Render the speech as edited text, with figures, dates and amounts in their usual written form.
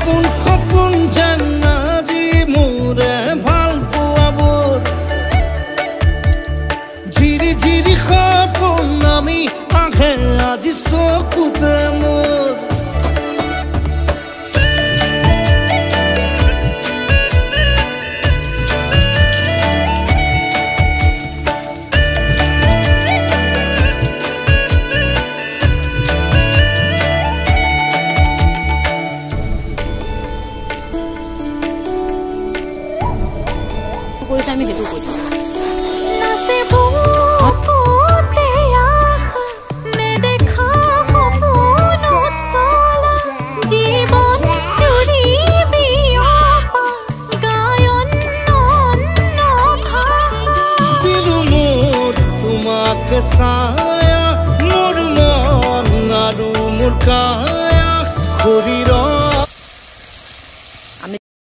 সপোন সপোন যেন আজি মোৰে ভাল পোৱাবোৰ ঝিৰি ঝিৰি সপোন আমি আহে আজি চকুতে মোৰ আমি সেইটো কৰিম